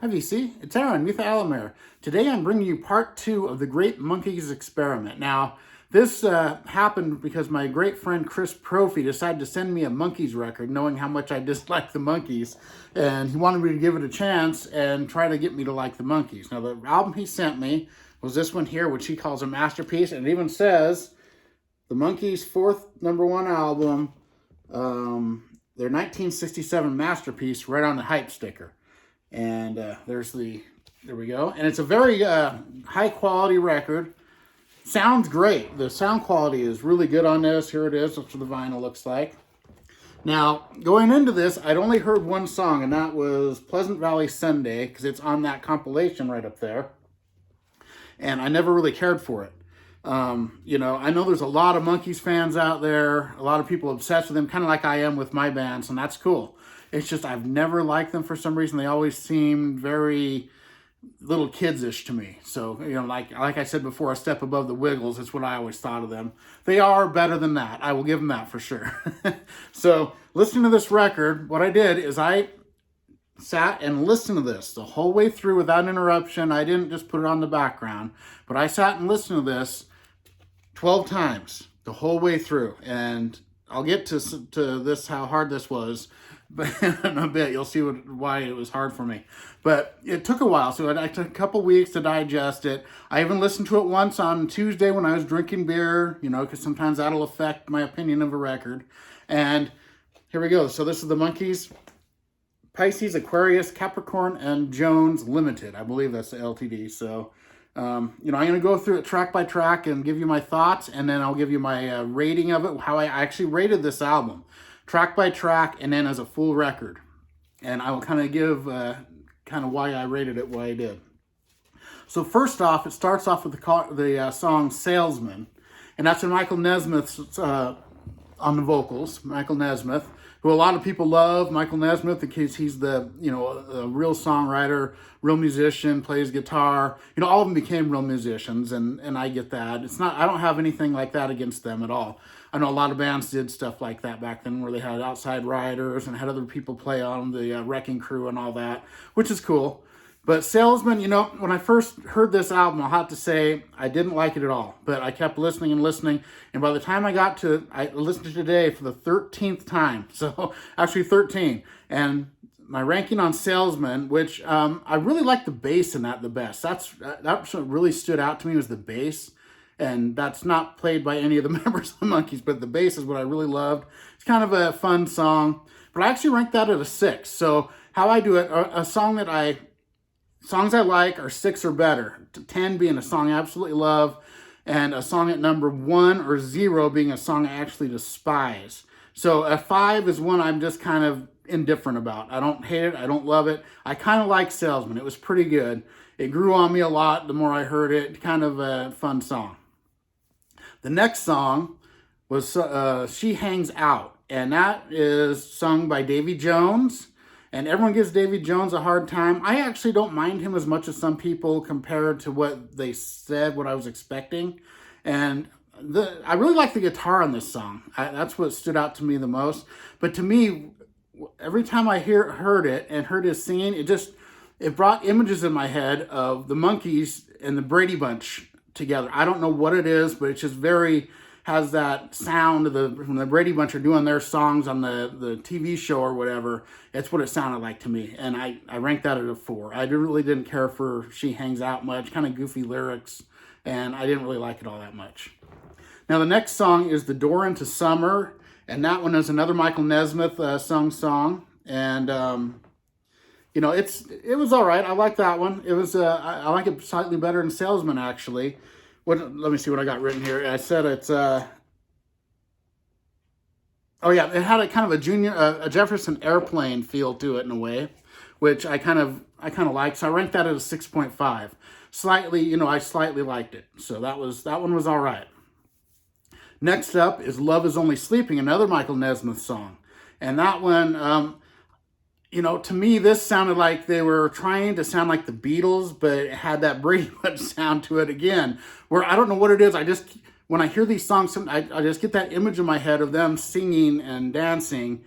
Hi VC, it's Aaron, Mutha Alamir. Today I'm bringing you part 2 of the Great Monkees Experiment. Now, this happened because my great friend Chris Prophy decided to send me a Monkees record, knowing how much I disliked the Monkees, and he wanted me to give it a chance and try to get me to like the Monkees. Now, the album he sent me was this one here, which he calls a masterpiece, and it even says the Monkees' fourth #1 album, their 1967 masterpiece, right on the hype sticker. And there we go. And it's a very high quality record. Sounds great. The sound quality is really good on this. Here it is. That's what the vinyl looks like. Now, going into this, I'd only heard one song, and that was Pleasant Valley Sunday, because it's on that compilation right up there. And I never really cared for it. I know there's a lot of Monkees fans out there, a lot of people obsessed with them, kind of like I am with my bands, and that's cool. It's just I've never liked them for some reason. They always seemed very little kids-ish to me. So, like I said before, a step above the Wiggles is what I always thought of them. They are better than that. I will give them that for sure. So, listening to this record, what I did is I sat and listened to this the whole way through without interruption. I didn't just put it on the background, but I sat and listened to this 12 times the whole way through. And I'll get to this, how hard this was, but in a bit. You'll see why it was hard for me. But it took a while, so it took a couple weeks to digest it. I even listened to it once on Tuesday when I was drinking beer, because sometimes that'll affect my opinion of a record. And here we go. So this is the Monkees, Pisces, Aquarius, Capricorn, and Jones Limited. I believe that's the LTD. So, I'm going to go through it track by track and give you my thoughts, and then I'll give you my rating of it, how I actually rated this album, track by track, and then as a full record. And I will kind of give why I rated it, why I did. So first off, it starts off with the song Salesman, and that's when Michael Nesmith's on the vocals, Michael Nesmith, who a lot of people love. Michael Nesmith, because he's the, a real songwriter, real musician, plays guitar. All of them became real musicians, and I get that. I don't have anything like that against them at all. I know a lot of bands did stuff like that back then, where they had outside writers and had other people play on the Wrecking Crew and all that, which is cool. But Salesman, when I first heard this album, I'll have to say I didn't like it at all. But I kept listening and listening. And by the time I listened to it today for the 13th time. So actually 13. And my ranking on Salesman, which I really like the bass in that the best. That's what really stood out to me, was the bass. And that's not played by any of the members of the Monkees, but the bass is what I really loved. It's kind of a fun song. But I actually ranked that at a 6. So how I do it, songs I like are 6 or better. 10 being a song I absolutely love, and a song at number 1 or 0 being a song I actually despise. So a 5 is one I'm just kind of indifferent about. I don't hate it. I don't love it. I kind of like Salesman. It was pretty good. It grew on me a lot the more I heard it. Kind of a fun song. The next song was She Hangs Out, and that is sung by Davy Jones. And everyone gives Davy Jones a hard time. I actually don't mind him as much as some people compared to what they said, what I was expecting. And I really like the guitar on this song. That's what stood out to me the most. But to me, every time I heard it and heard his singing, it brought images in my head of the Monkees and the Brady Bunch together. I don't know what it is, but it's just has that sound when the Brady Bunch are doing their songs on the TV show or whatever. It's what it sounded like to me, and I ranked that at a 4. I really didn't care for She Hangs Out much, kind of goofy lyrics, and I didn't really like it all that much. Now the next song is The Door into Summer, and that one is another Michael Nesmith sung song, and it was all right. I like that one. It was I like it slightly better than Salesman, actually. Let me see what I got written here. I said it's it had a kind of a Jefferson Airplane feel to it in a way, which I kind of like. So I ranked that at a 6.5. Slightly, I slightly liked it. So that one was all right. Next up is Love Is Only Sleeping, another Michael Nesmith song, and that one, to me, this sounded like they were trying to sound like the Beatles, but it had that Brady Bunch sound to it again, where I don't know what it is. When I hear these songs, I just get that image in my head of them singing and dancing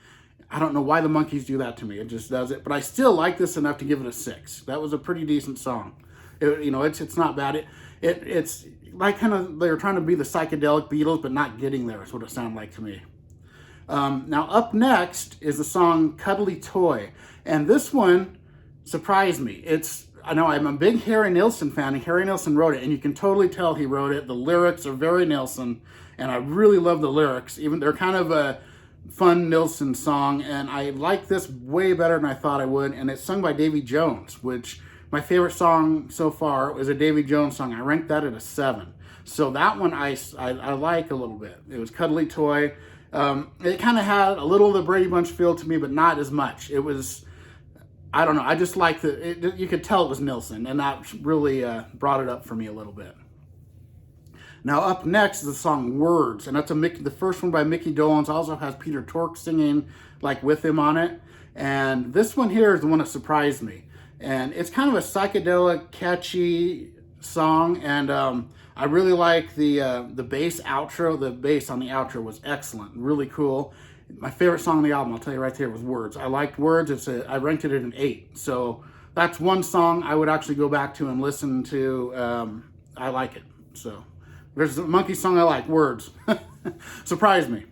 I don't know why the Monkees do that to me. It just does it. But I still like this enough to give it a 6. That was a pretty decent song. It's not bad. It's like kind of they were trying to be the psychedelic Beatles, but not getting there is what it sounded like to me. Now up next is the song Cuddly Toy. And this one surprised me. I know I'm a big Harry Nilsson fan, and Harry Nilsson wrote it, and you can totally tell he wrote it. The lyrics are very Nilsson, and I really love the lyrics. Even they're kind of a fun Nilsson song, and I like this way better than I thought I would. And it's sung by Davy Jones, which my favorite song so far was a Davy Jones song. I ranked that at a 7. So that one I like a little bit. It was Cuddly Toy. It kind of had a little of the Brady Bunch feel to me, but not as much. It was, I don't know, I just liked it. You could tell it was Nilsson, and that really brought it up for me a little bit. Now up next is the song Words, and that's the first one by Mickey Dolenz. Also has Peter Tork singing like with him on it. And this one here is the one that surprised me. And it's kind of a psychedelic, catchy song, and I really like the bass outro. The bass on the outro was excellent, really cool. My favorite song on the album, I'll tell you right there, was Words. I liked Words. I ranked it at an 8. So that's one song I would actually go back to and listen to. I like it. So there's a Monkees song I like, Words. Surprised me.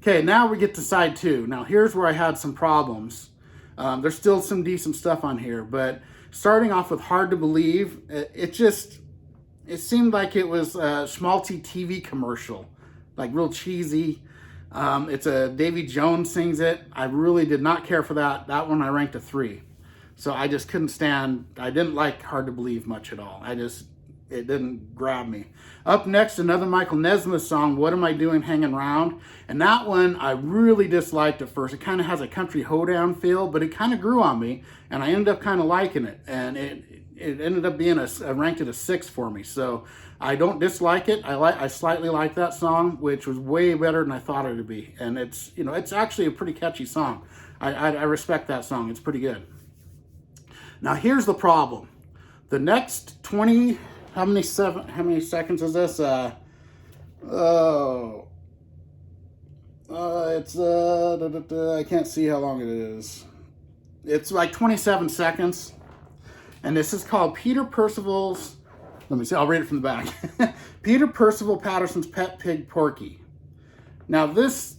Okay, now we get to side 2. Now here's where I had some problems. There's still some decent stuff on here, but starting off with Hard to Believe, it seemed like it was a schmaltzy TV commercial, like real cheesy. It's a Davy Jones sings it. I really did not care for that. That one I ranked a 3. So I just couldn't stand, I didn't like Hard to Believe much at all. It didn't grab me. Up next, another Michael Nesmith song, What Am I Doing Hanging Round? And that one I really disliked at first. It kind of has a country hoedown feel, but it kind of grew on me, and I ended up kind of liking it. And it ended up being ranked at a 6 for me. So I don't dislike it. I slightly like that song, which was way better than I thought it would be. And it's actually a pretty catchy song. I respect that song. It's pretty good. Now here's the problem. The next 20, how many seconds is this? I can't see how long it is. It's like 27 seconds. And this is called Peter Percival's, let me see, I'll read it from the back. Peter Percival Patterson's Pet Pig Porky. Now this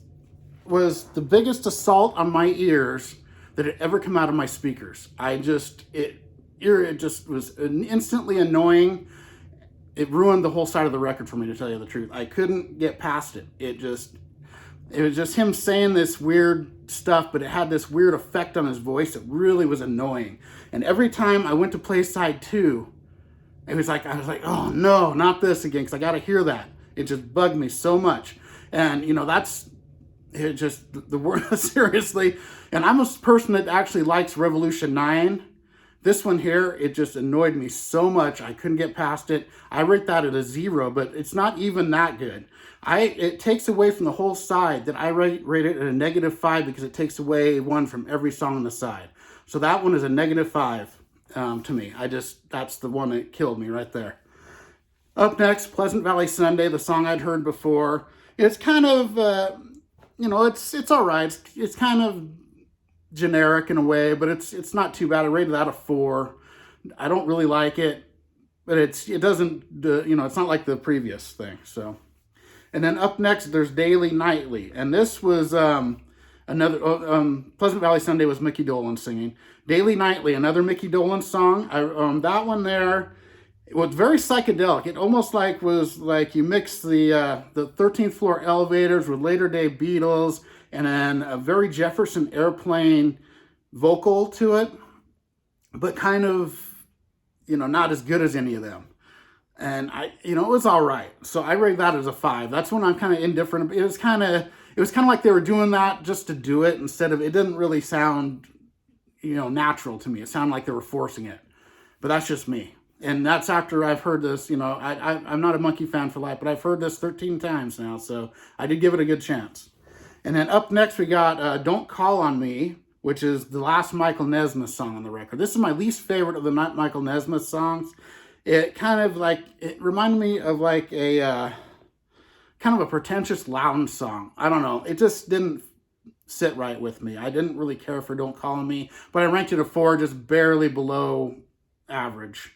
was the biggest assault on my ears that had ever come out of my speakers. It just was instantly annoying. It ruined the whole side of the record for me, to tell you the truth. I couldn't get past it. It was just him saying this weird stuff, but it had this weird effect on his voice. It really was annoying. And every time I went to play side 2, I was like, oh no, not this again, because I got to hear that. It just bugged me so much. And the word, seriously. And I'm a person that actually likes Revolution 9. This one here, it just annoyed me so much. I couldn't get past it. I rate that at a 0, but it's not even that good. It takes away from the whole side that I rate it at a -5 because it takes away one from every song on the side. So that one is a -5 to me. That's the one that killed me right there. Up next, Pleasant Valley Sunday, the song I'd heard before. It's kind of, it's all right. It's kind of generic in a way, but it's not too bad. I rated that a 4. I don't really like it, but it's not like the previous thing. So, and then up next there's Daily Nightly, and this was another Pleasant Valley Sunday was Mickey Dolenz singing. Daily Nightly, another Mickey Dolenz song. That one there, it was very psychedelic. It almost was like you mix the 13th Floor Elevators with later day Beatles, and then a very Jefferson Airplane vocal to it, but kind of, not as good as any of them. And it was all right. So I rate that as a 5. That's when I'm kind of indifferent. It was kind of like they were doing that just to do it instead of, it didn't really sound, natural to me. It sounded like they were forcing it, but that's just me. And that's after I've heard this, I'm not a Monkee fan for life, but I've heard this 13 times now. So I did give it a good chance. And then up next, we got Don't Call on Me, which is the last Michael Nesmith song on the record. This is my least favorite of the Michael Nesmith songs. It kind of it reminded me of a kind of a pretentious Lounge song. I don't know. It just didn't sit right with me. I didn't really care for Don't Call on Me, but I ranked it a 4, just barely below average.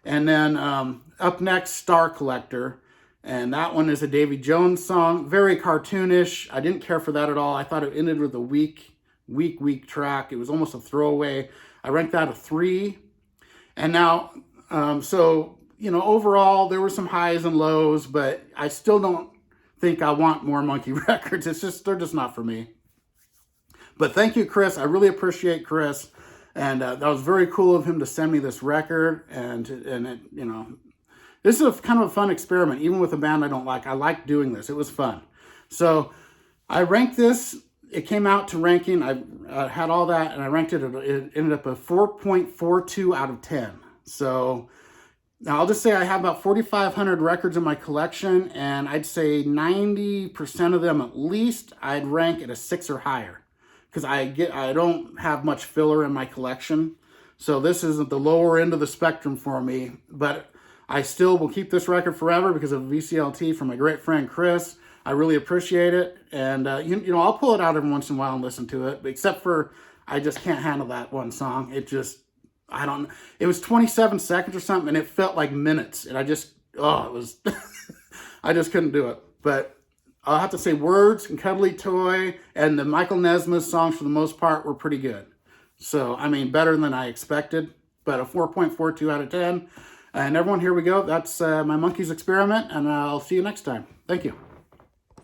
And then up next, Star Collector. And that one is a Davy Jones song, very cartoonish. I didn't care for that at all. I thought it ended with a weak track. It was almost a throwaway. I ranked that a 3. And now, so, you know, overall, there were some highs and lows, but I still don't think I want more Monkee records. It's just, they're just not for me. But thank you, Chris. I really appreciate Chris. And that was very cool of him to send me this record. And it, you know, this is kind of a fun experiment, even with a band I don't like. I like doing this. It was fun. So I ranked this. It came out to ranking. I had all that, and I ranked it. It ended up a 4.42 out of 10. So now I'll just say I have about 4,500 records in my collection, and I'd say 90% of them at least I'd rank at a 6 or higher, because I don't have much filler in my collection. So this isn't the lower end of the spectrum for me, but I still will keep this record forever because of VCLT from my great friend Chris. I really appreciate it. And, you know, I'll pull it out every once in a while and listen to it. But except for, I just can't handle that one song. It just, I don't, it was 27 seconds or something, and it felt like minutes. And I just, it was, I just couldn't do it. But I'll have to say Words and Cuddly Toy and the Michael Nesmith songs for the most part were pretty good. So, I mean, better than I expected. But a 4.42 out of 10. And everyone, here we go. That's my Monkees experiment, and I'll see you next time. Thank you.